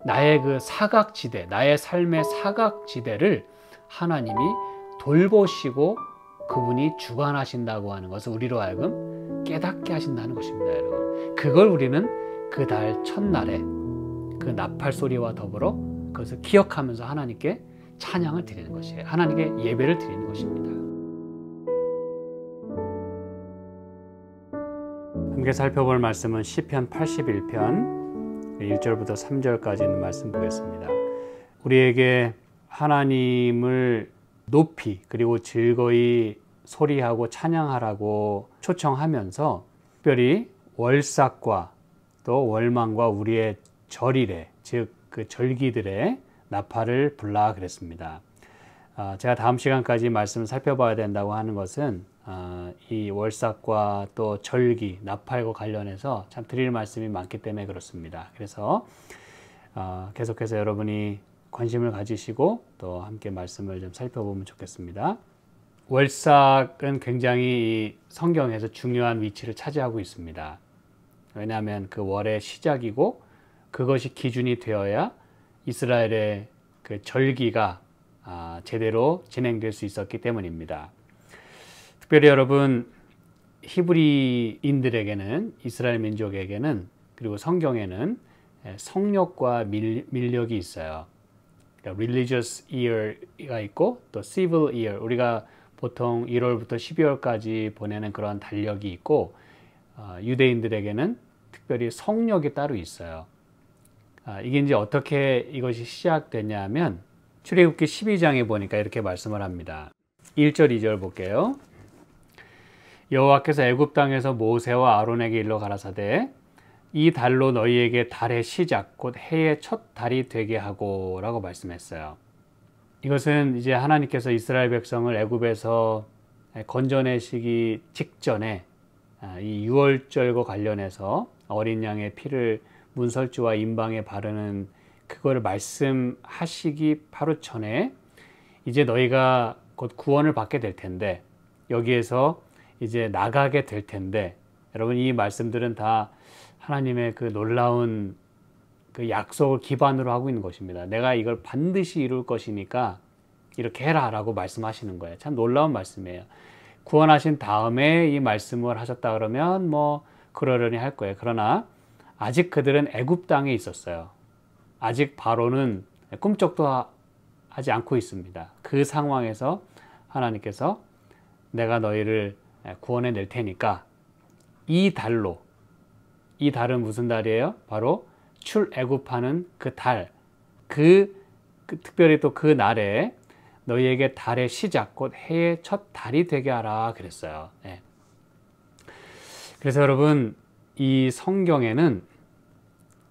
나의 그 사각지대, 나의 삶의 사각지대를 하나님이 돌보시고 그분이 주관하신다고 하는 것을 우리로 하여금 깨닫게 하신다는 것입니다, 여러분. 그걸 우리는 그 달 첫날에 그 나팔 소리와 더불어 그것을 기억하면서 하나님께 찬양을 드리는 것이에요. 하나님께 예배를 드리는 것입니다. 함께 살펴볼 말씀은 시편 81편 1절부터 3절까지 있는 말씀 보겠습니다. 우리에게 하나님을 높이 그리고 즐거이 소리하고 찬양하라고 초청하면서 특별히 월삭과 또 월망과 우리의 절일에, 즉 그 절기들의 나팔을 불라 그랬습니다. 제가 다음 시간까지 말씀을 살펴봐야 된다고 하는 것은 이 월삭과 또 절기, 나팔과 관련해서 참 드릴 말씀이 많기 때문에 그렇습니다. 그래서 계속해서 여러분이 관심을 가지시고 또 함께 말씀을 좀 살펴보면 좋겠습니다. 월삭은 굉장히 성경에서 중요한 위치를 차지하고 있습니다. 왜냐하면 그 월의 시작이고 그것이 기준이 되어야 이스라엘의 그 절기가 제대로 진행될 수 있었기 때문입니다. 특별히 여러분, 히브리인들에게는, 이스라엘 민족에게는, 그리고 성경에는 성역과 밀력이 있어요. 그러니까 religious year가 있고 또 civil year, 우리가 보통 1월부터 12월까지 보내는 그런 달력이 있고, 유대인들에게는 특별히 성역이 따로 있어요. 이게 이제 어떻게 이것이 시작되냐면 출애굽기 12장에 보니까 이렇게 말씀을 합니다. 1절 2절 볼게요. 여호와께서 애굽 땅에서 모세와 아론에게 일러 가라사대 이 달로 너희에게 달의 시작 곧 해의 첫 달이 되게 하고 라고 말씀했어요. 이것은 이제 하나님께서 이스라엘 백성을 애굽에서 건져내시기 직전에 이 유월절과 관련해서 어린 양의 피를 문설주와 임방에 바르는 그거를 말씀하시기 바로 전에 이제 너희가 곧 구원을 받게 될 텐데 여기에서 이제 나가게 될 텐데, 여러분 이 말씀들은 다 하나님의 그 놀라운 그 약속을 기반으로 하고 있는 것입니다. 내가 이걸 반드시 이룰 것이니까 이렇게 해라 라고 말씀하시는 거예요. 참 놀라운 말씀이에요. 구원하신 다음에 이 말씀을 하셨다 그러면 뭐 그러려니 할 거예요. 그러나 아직 그들은 애굽 땅에 있었어요. 아직 바로는 꿈쩍도 하지 않고 있습니다. 그 상황에서 하나님께서 내가 너희를 구원해 낼 테니까 이 달로, 이 달은 무슨 달이에요? 바로 출애굽하는 그 달, 특별히 또 그 날에 너희에게 달의 시작, 곧 해의 첫 달이 되게 하라 그랬어요. 네. 그래서 여러분, 이 성경에는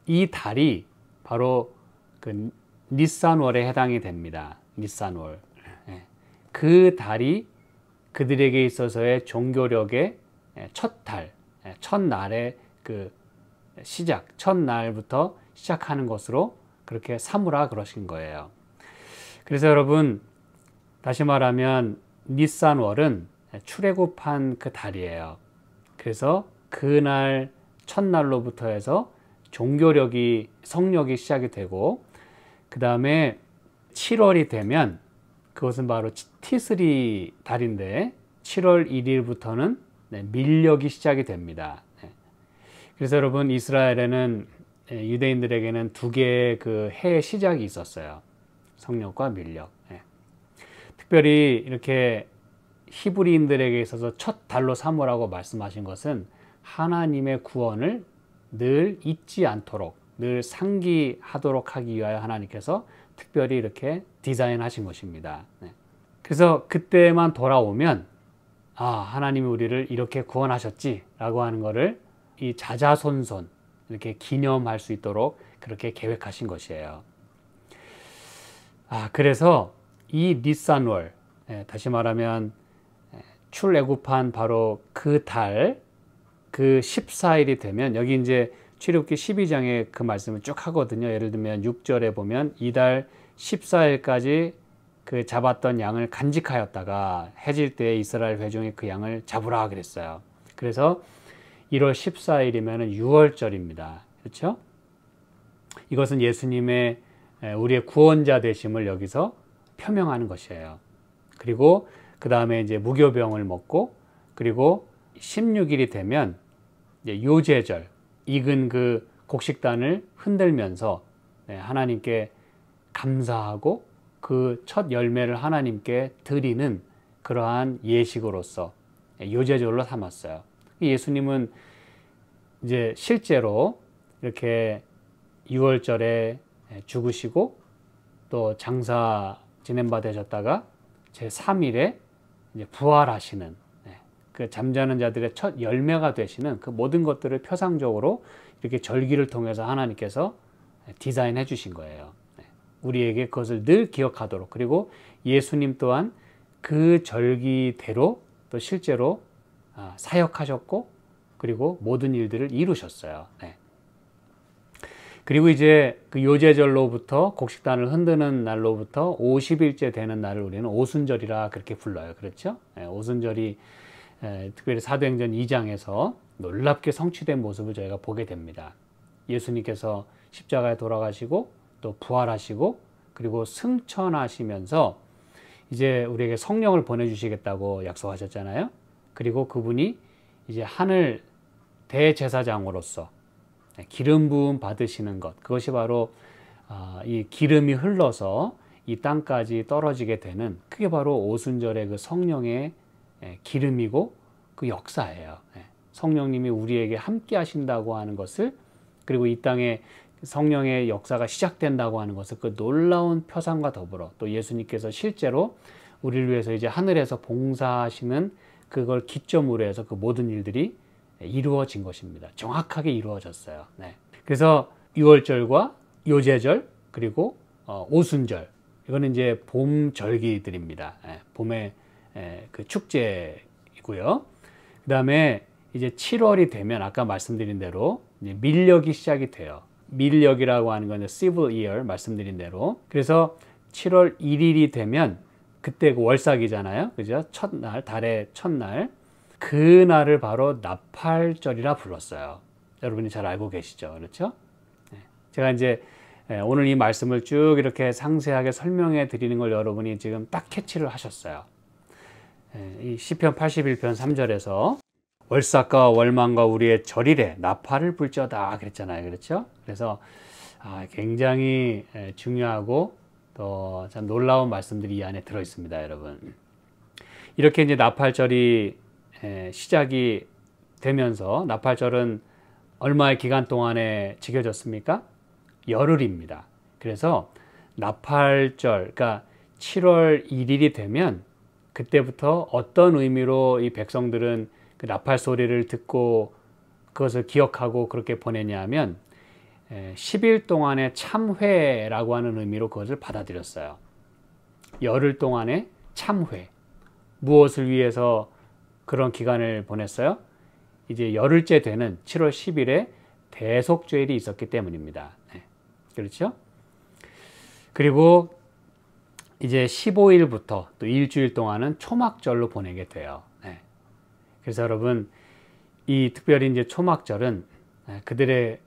이 달이 바로 그 니산월에 해당이 됩니다. 니산월. 네. 그 달이 그들에게 있어서의 종교력의 첫 달, 첫날의 그 시작, 첫날부터 시작하는 것으로 그렇게 삼으라 그러신 거예요. 그래서 여러분, 다시 말하면 니산월은 출애굽한 그 달이에요. 그래서 그날 첫날로부터 해서 종교력이, 성력이 시작이 되고, 그 다음에 7월이 되면 그것은 바로 티스리 달인데 7월 1일부터는 밀력이 시작이 됩니다. 그래서 여러분, 이스라엘에는, 유대인들에게는 두 개의 그 해의 시작이 있었어요. 성력과 밀력. 특별히 이렇게 히브리인들에게 있어서 첫 달로 삼으라고 말씀하신 것은 하나님의 구원을 늘 잊지 않도록, 늘 상기하도록 하기 위하여 하나님께서 특별히 이렇게 디자인하신 것입니다. 그래서 그때만 돌아오면 하나님이 우리를 이렇게 구원하셨지 라고 하는 것을 이 자자손손 이렇게 기념할 수 있도록 그렇게 계획하신 것이에요. 그래서 이 니산월, 다시 말하면 출애굽한 바로 그 달, 그 14일이 되면, 여기 이제 출애굽기 12장에 그 말씀을 쭉 하거든요. 예를 들면 6절에 보면 이달 14일까지 그 잡았던 양을 간직하였다가 해질 때 이스라엘 회중이 그 양을 잡으라 그랬어요. 그래서 1월 14일이면 6월절입니다. 그렇죠? 이것은 예수님의 우리의 구원자 되심을 여기서 표명하는 것이에요. 그리고 그 다음에 이제 무교병을 먹고, 그리고 16일이 되면 이제 요제절, 익은 그 곡식단을 흔들면서 하나님께 감사하고 그 첫 열매를 하나님께 드리는 그러한 예식으로서 요제절로 삼았어요. 예수님은 이제 실제로 이렇게 6월절에 죽으시고 또 장사 지낸 바 되셨다가 제3일에 이제 부활하시는, 그 잠자는 자들의 첫 열매가 되시는 그 모든 것들을 표상적으로 이렇게 절기를 통해서 하나님께서 디자인해 주신 거예요. 우리에게 그것을 늘 기억하도록, 그리고 예수님 또한 그 절기대로 또 실제로 사역하셨고, 그리고 모든 일들을 이루셨어요. 그리고 이제 그 요제절로부터 곡식단을 흔드는 날로부터 50일째 되는 날을 우리는 오순절이라 그렇게 불러요. 그렇죠? 오순절이 특별히 사도행전 2장에서 놀랍게 성취된 모습을 저희가 보게 됩니다. 예수님께서 십자가에 돌아가시고 또 부활하시고 그리고 승천하시면서 이제 우리에게 성령을 보내주시겠다고 약속하셨잖아요. 그리고 그분이 이제 하늘 대제사장으로서 기름 부음 받으시는 것, 그것이 바로 이 기름이 흘러서 이 땅까지 떨어지게 되는, 그게 바로 오순절의 그 성령의 기름이고 그 역사예요. 성령님이 우리에게 함께 하신다고 하는 것을, 그리고 이 땅에 성령의 역사가 시작된다고 하는 것을 그 놀라운 표상과 더불어 또 예수님께서 실제로 우리를 위해서 이제 하늘에서 봉사하시는 그걸 기점으로 해서 그 모든 일들이 이루어진 것입니다. 정확하게 이루어졌어요. 그래서 6월절과 요제절 그리고 오순절, 이거는 이제 봄 절기들입니다. 봄의 그 축제이고요. 그 다음에 이제 7월이 되면 아까 말씀드린 대로 이제 밀력이 시작이 돼요. 밀력이라고 하는 건 civil year 말씀드린 대로. 그래서 7월 1일이 되면 그때 그 월삭이잖아요. 그죠? 첫날, 달의 첫날. 그 날을 바로 나팔절이라 불렀어요. 여러분이 잘 알고 계시죠? 그렇죠? 제가 이제 오늘 이 말씀을 쭉 이렇게 상세하게 설명해 드리는 걸 여러분이 지금 딱 캐치를 하셨어요. 이 시편 81편 3절에서 월삭과 월망과 우리의 절일에 나팔을 불지어다 그랬잖아요. 그렇죠? 그래서 굉장히 중요하고 또 참 놀라운 말씀들이 이 안에 들어 있습니다, 여러분. 이렇게 이제 나팔절이 시작이 되면서, 나팔절은 얼마의 기간 동안에 지켜졌습니까? 열흘입니다. 그래서 나팔절, 그러니까 7월 1일이 되면 그때부터 어떤 의미로 이 백성들은 그 나팔 소리를 듣고 그것을 기억하고 그렇게 보내냐면 10일 동안의 참회라고 하는 의미로 그것을 받아들였어요. 열흘 동안의 참회. 무엇을 위해서 그런 기간을 보냈어요? 이제 열흘째 되는 7월 10일에 대속죄일이 있었기 때문입니다. 그렇죠? 그리고 이제 15일부터 또 일주일 동안은 초막절로 보내게 돼요. 그래서 여러분, 이 특별히 이제 초막절은 그들의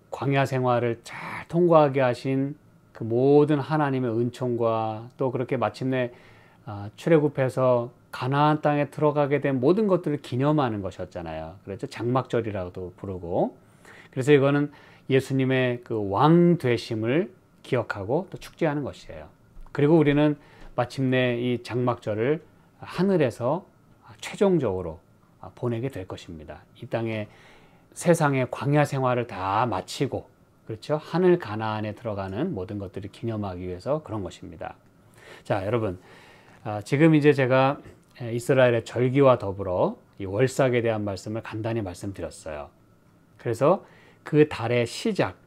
광야 생활을 잘 통과하게 하신 그 모든 하나님의 은총과 또 그렇게 마침내 출애굽해서 가나안 땅에 들어가게 된 모든 것들을 기념하는 것이었잖아요. 그렇죠? 장막절이라고도 부르고. 그래서 이거는 예수님의 그 왕 되심을 기억하고 또 축제하는 것이에요. 그리고 우리는 마침내 이 장막절을 하늘에서 최종적으로 보내게 될 것입니다. 이 땅에 세상의 광야 생활을 다 마치고, 그렇죠? 하늘 가나안에 들어가는 모든 것들을 기념하기 위해서 그런 것입니다. 자, 여러분, 지금 이제 제가 이스라엘의 절기와 더불어 이 월삭에 대한 말씀을 간단히 말씀드렸어요. 그래서 그 달의 시작,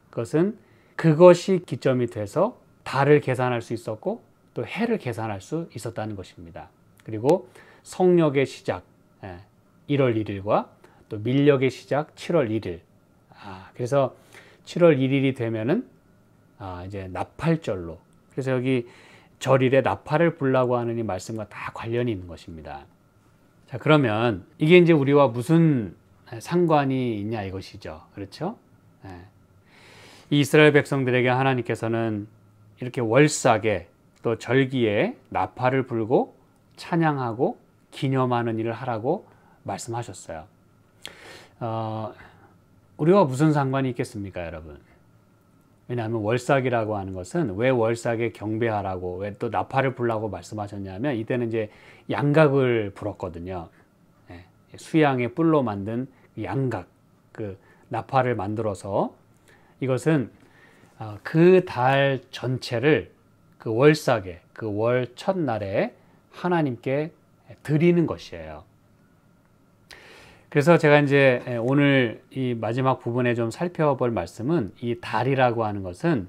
그것이 기점이 돼서 달을 계산할 수 있었고 또 해를 계산할 수 있었다는 것입니다. 그리고 성력의 시작 1월 1일과 또 밀력의 시작 7월 1일. 그래서 7월 1일이 되면은 이제 나팔절로. 그래서 여기 절일에 나팔을 불라고 하는 이 말씀과 다 관련이 있는 것입니다. 자, 그러면 이게 이제 우리와 무슨 상관이 있냐 이것이죠. 그렇죠? 이 이스라엘 백성들에게 하나님께서는 이렇게 월삭에 또 절기에 나팔을 불고 찬양하고 기념하는 일을 하라고 말씀하셨어요. 우리와 무슨 상관이 있겠습니까, 여러분? 왜냐하면 월삭이라고 하는 것은 왜 월삭에 경배하라고 왜 또 나팔을 불라고 말씀하셨냐면 이때는 이제 양각을 불었거든요. 수양의 뿔로 만든 양각, 그 나팔을 만들어서 이것은 그 달 전체를 그 월삭에 그 월 첫날에 하나님께 드리는 것이에요. 그래서 제가 이제 오늘 이 마지막 부분에 좀 살펴볼 말씀은 이 달이라고 하는 것은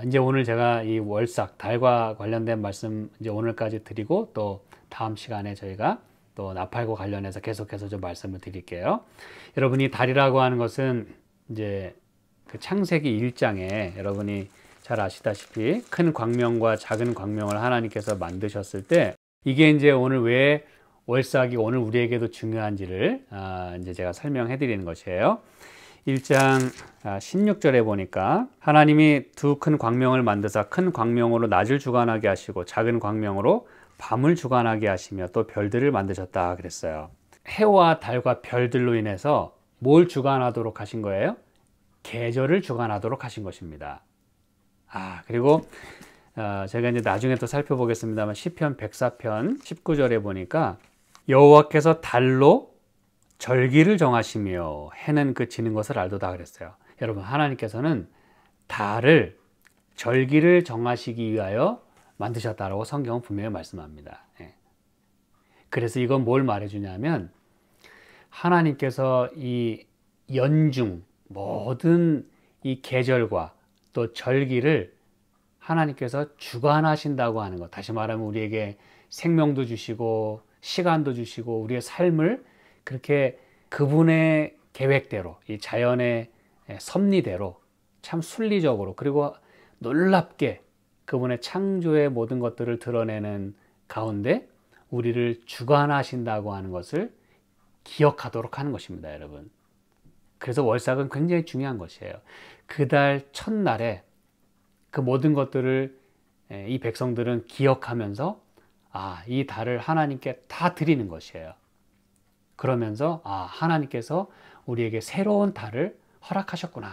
이제 오늘 제가 이 월삭 달과 관련된 말씀 이제 오늘까지 드리고 또 다음 시간에 저희가 또 나팔과 관련해서 계속해서 좀 말씀을 드릴게요. 여러분이 달이라고 하는 것은 이제 그 창세기 1장에 여러분이 잘 아시다시피 큰 광명과 작은 광명을 하나님께서 만드셨을 때 이게 이제 오늘 왜 월삭이 오늘 우리에게도 중요한지를 이제 제가 설명해 드리는 것이에요. 1장 16절에 보니까 하나님이 두 큰 광명을 만드사 큰 광명으로 낮을 주관하게 하시고 작은 광명으로 밤을 주관하게 하시며 또 별들을 만드셨다 그랬어요. 해와 달과 별들로 인해서 뭘 주관하도록 하신 거예요? 계절을 주관하도록 하신 것입니다. 그리고 제가 이제 나중에 또 살펴보겠습니다만 시편 104편 19절에 보니까 여호와께서 달로 절기를 정하시며 해는 그 지는 것을 알도다 그랬어요. 여러분 하나님께서는 달을 절기를 정하시기 위하여 만드셨다라고 성경은 분명히 말씀합니다. 그래서 이건 뭘 말해주냐면 하나님께서 이 연중 모든 이 계절과 또 절기를 하나님께서 주관하신다고 하는 것. 다시 말하면 우리에게 생명도 주시고 시간도 주시고 우리의 삶을 그렇게 그분의 계획대로 이 자연의 섭리대로 참 순리적으로 그리고 놀랍게 그분의 창조의 모든 것들을 드러내는 가운데 우리를 주관하신다고 하는 것을 기억하도록 하는 것입니다, 여러분. 그래서 월삭은 굉장히 중요한 것이에요. 그 달 첫날에 그 모든 것들을 이 백성들은 기억하면서 이 달을 하나님께 다 드리는 것이에요. 그러면서 하나님께서 우리에게 새로운 달을 허락하셨구나.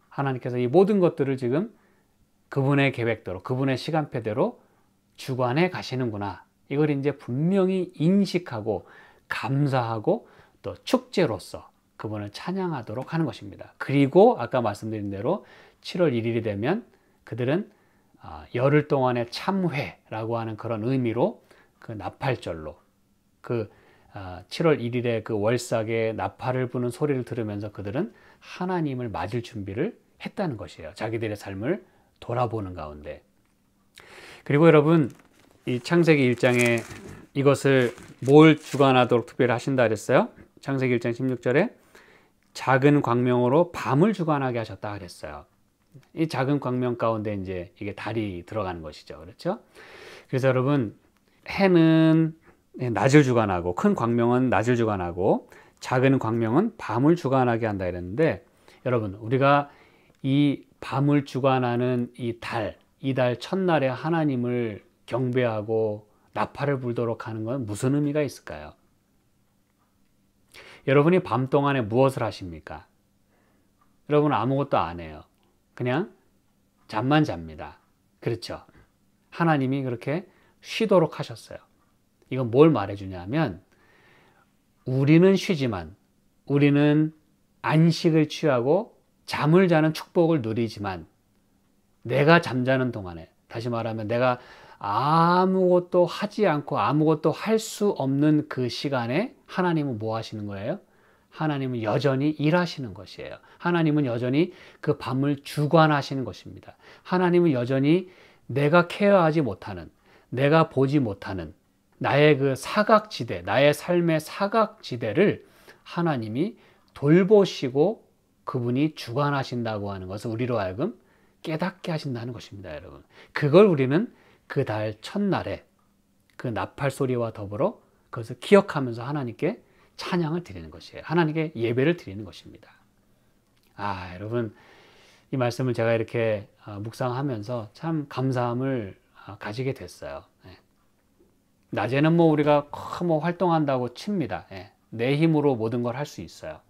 하나님께서 이 모든 것들을 지금 그분의 계획대로 그분의 시간표대로 주관해 가시는구나. 이걸 이제 분명히 인식하고 감사하고 또 축제로서 그분을 찬양하도록 하는 것입니다. 그리고 아까 말씀드린 대로 7월 1일이 되면 그들은 열흘 동안의 참회라고 하는 그런 의미로 그 나팔절로 그 7월 1일에 그 월삭의 나팔을 부는 소리를 들으면서 그들은 하나님을 맞을 준비를 했다는 것이에요. 자기들의 삶을 돌아보는 가운데. 그리고 여러분 이 창세기 1장에 이것을 뭘 주관하도록 특별히 하신다 그랬어요? 창세기 1장 16절에 작은 광명으로 밤을 주관하게 하셨다 그랬어요. 이 작은 광명 가운데 이제 이게 달이 들어가는 것이죠. 그렇죠? 그래서 여러분 해는 낮을 주관하고 큰 광명은 낮을 주관하고 작은 광명은 밤을 주관하게 한다 이랬는데 여러분 우리가 이 밤을 주관하는 이 달 첫날에 하나님을 경배하고 나팔을 불도록 하는 건 무슨 의미가 있을까요? 여러분이 밤 동안에 무엇을 하십니까? 여러분은 아무것도 안 해요. 그냥 잠만 잡니다. 그렇죠? 하나님이 그렇게 쉬도록 하셨어요. 이건 뭘 말해주냐면 우리는 쉬지만 우리는 안식을 취하고 잠을 자는 축복을 누리지만 내가 잠자는 동안에 다시 말하면 내가 아무것도 하지 않고 아무것도 할 수 없는 그 시간에 하나님은 뭐 하시는 거예요? 하나님은 여전히 일하시는 것이에요. 하나님은 여전히 그 밤을 주관하시는 것입니다. 하나님은 여전히 내가 케어하지 못하는, 내가 보지 못하는 나의 그 사각지대, 나의 삶의 사각지대를 하나님이 돌보시고 그분이 주관하신다고 하는 것을 우리로 하여금 깨닫게 하신다는 것입니다, 여러분. 그걸 우리는 그 달 첫날에 그 나팔 소리와 더불어 그것을 기억하면서 하나님께 찬양을 드리는 것이에요. 하나님께 예배를 드리는 것입니다. 여러분 이 말씀을 제가 이렇게 묵상하면서 참 감사함을 가지게 됐어요. 예. 낮에는 뭐 우리가 뭐 활동한다고 칩니다. 예. 내 힘으로 모든 걸 할 수 있어요.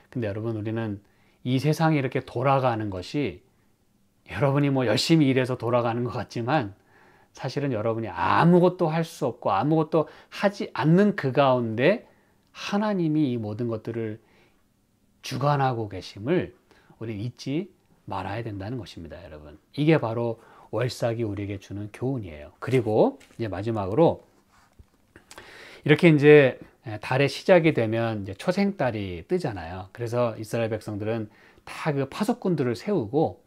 근데 여러분, 우리는 이 세상이 이렇게 돌아가는 것이, 여러분이 뭐 열심히 일해서 돌아가는 것 같지만 사실은 여러분이 아무것도 할 수 없고 아무것도 하지 않는 그 가운데 하나님이 이 모든 것들을 주관하고 계심을 우리 잊지 말아야 된다는 것입니다, 여러분. 이게 바로 월삭이 우리에게 주는 교훈이에요. 그리고 이제 마지막으로 이렇게 이제 달의 시작이 되면 이제 초생달이 뜨잖아요. 그래서 이스라엘 백성들은 다 그 파수꾼들을 세우고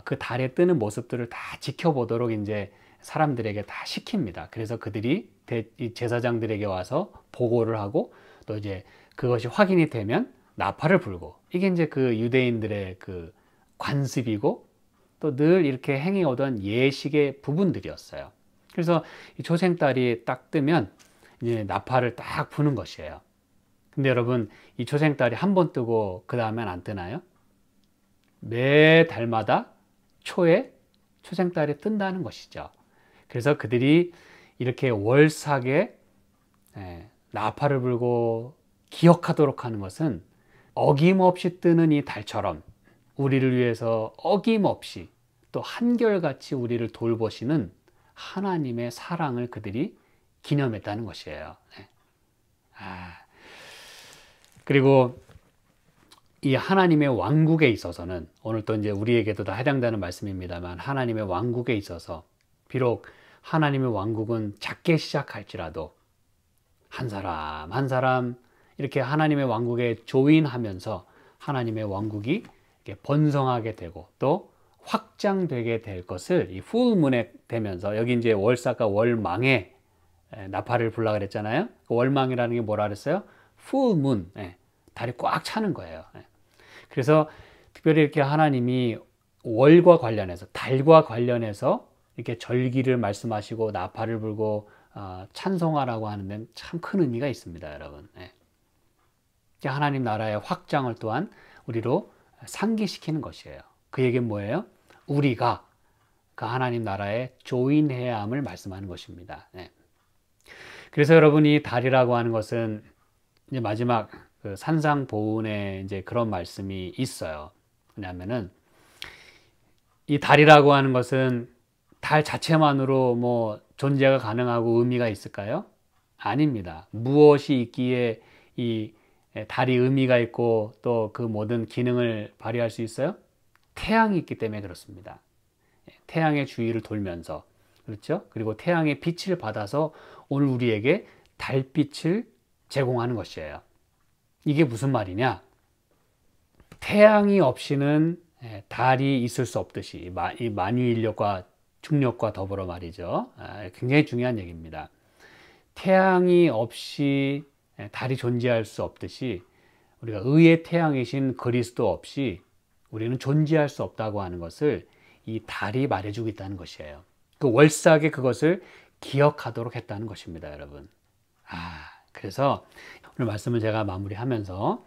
그 달에 뜨는 모습들을 다 지켜보도록 이제 사람들에게 다 시킵니다. 그래서 그들이 제사장들에게 와서 보고를 하고 또 이제 그것이 확인이 되면 나팔을 불고, 이게 이제 그 유대인들의 그 관습이고 또 늘 이렇게 행해오던 예식의 부분들이었어요. 그래서 이 초생달이 딱 뜨면 이제 나팔을 딱 부는 것이에요. 근데 여러분, 이 초생달이 한 번 뜨고 그 다음엔 안 뜨나요? 매 달마다 초에 초생달이 뜬다는 것이죠. 그래서 그들이 이렇게 월삭에 나팔을 불고 기억하도록 하는 것은 어김없이 뜨는 이 달처럼 우리를 위해서 어김없이 또 한결같이 우리를 돌보시는 하나님의 사랑을 그들이 기념했다는 것이에요. 그리고 이 하나님의 왕국에 있어서는, 오늘 또 이제 우리에게도 다 해당되는 말씀입니다만, 하나님의 왕국에 있어서 비록 하나님의 왕국은 작게 시작할지라도 한 사람 한 사람 이렇게 하나님의 왕국에 조인하면서 하나님의 왕국이 이렇게 번성하게 되고 또 확장되게 될 것을 이 풀문에 되면서, 여기 이제 월삭과 월망에 나팔을 불라 그랬잖아요. 월망이라는 게 뭐라 그랬어요? 풀문, 달이 꽉 차는 거예요. 그래서 특별히 이렇게 하나님이 월과 관련해서, 달과 관련해서 이렇게 절기를 말씀하시고 나팔을 불고 찬송하라고 하는 데는 참 큰 의미가 있습니다, 여러분. 하나님 나라의 확장을 또한 우리로 상기시키는 것이에요. 그 얘기는 뭐예요? 우리가 그 하나님 나라에 조인해야 함을 말씀하는 것입니다. 그래서 여러분, 이 달이라고 하는 것은 이제 마지막 그 산상보훈에 이제 그런 말씀이 있어요. 왜냐하면은 이 달이라고 하는 것은 달 자체만으로 뭐 존재가 가능하고 의미가 있을까요? 아닙니다. 무엇이 있기에 이 달이 의미가 있고 또 그 모든 기능을 발휘할 수 있어요? 태양이 있기 때문에 그렇습니다. 태양의 주위를 돌면서, 그렇죠? 그리고 태양의 빛을 받아서 오늘 우리에게 달빛을 제공하는 것이에요. 이게 무슨 말이냐? 태양이 없이는 달이 있을 수 없듯이, 이 만유인력과 중력과 더불어 말이죠. 굉장히 중요한 얘기입니다. 태양이 없이 달이 존재할 수 없듯이 우리가 의의 태양이신 그리스도 없이 우리는 존재할 수 없다고 하는 것을 이 달이 말해주고 있다는 것이에요. 그 월삭에 그것을 기억하도록 했다는 것입니다, 여러분. 그래서 오늘 말씀을 제가 마무리하면서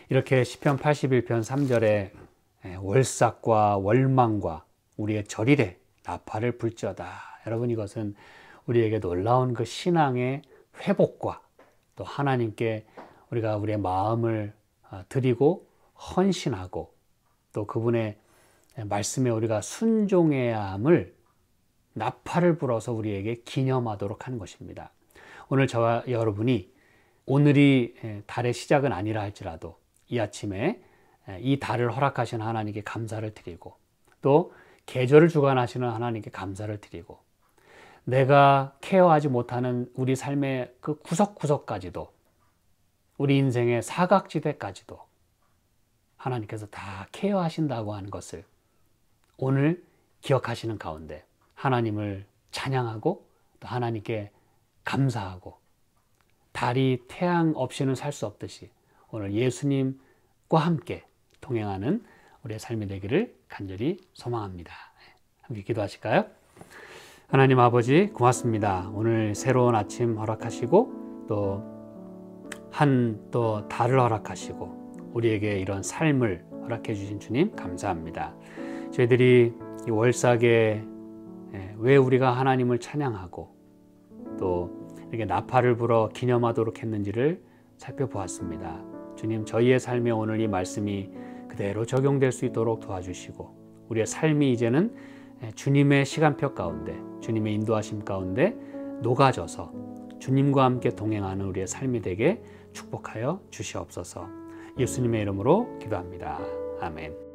이렇게 시편 81편 3절에 월삭과 월망과 우리의 절일에 나팔을 불지어다. 여러분, 이것은 우리에게 놀라운 그 신앙의 회복과 또 하나님께 우리가 우리의 마음을 드리고 헌신하고 또 그분의 말씀에 우리가 순종해야 함을 나팔을 불어서 우리에게 기념하도록 하는 것입니다. 오늘 저와 여러분이 오늘이 달의 시작은 아니라 할지라도 이 아침에 이 달을 허락하신 하나님께 감사를 드리고 또 계절을 주관하시는 하나님께 감사를 드리고 내가 케어하지 못하는 우리 삶의 그 구석구석까지도, 우리 인생의 사각지대까지도 하나님께서 다 케어하신다고 하는 것을 오늘 기억하시는 가운데 하나님을 찬양하고 또 하나님께 감사하고, 달이 태양 없이는 살 수 없듯이 오늘 예수님과 함께 동행하는 우리의 삶이 되기를 간절히 소망합니다. 함께 기도하실까요? 하나님 아버지, 고맙습니다. 오늘 새로운 아침 허락하시고 또 달을 허락하시고 우리에게 이런 삶을 허락해 주신 주님 감사합니다. 저희들이 이 월삭에 왜 우리가 하나님을 찬양하고 또 이렇게 나팔을 불어 기념하도록 했는지를 살펴보았습니다. 주님, 저희의 삶에 오늘 이 말씀이 그대로 적용될 수 있도록 도와주시고 우리의 삶이 이제는 주님의 시간표 가운데, 주님의 인도하심 가운데 녹아져서 주님과 함께 동행하는 우리의 삶이 되게 축복하여 주시옵소서. 예수님의 이름으로 기도합니다. 아멘.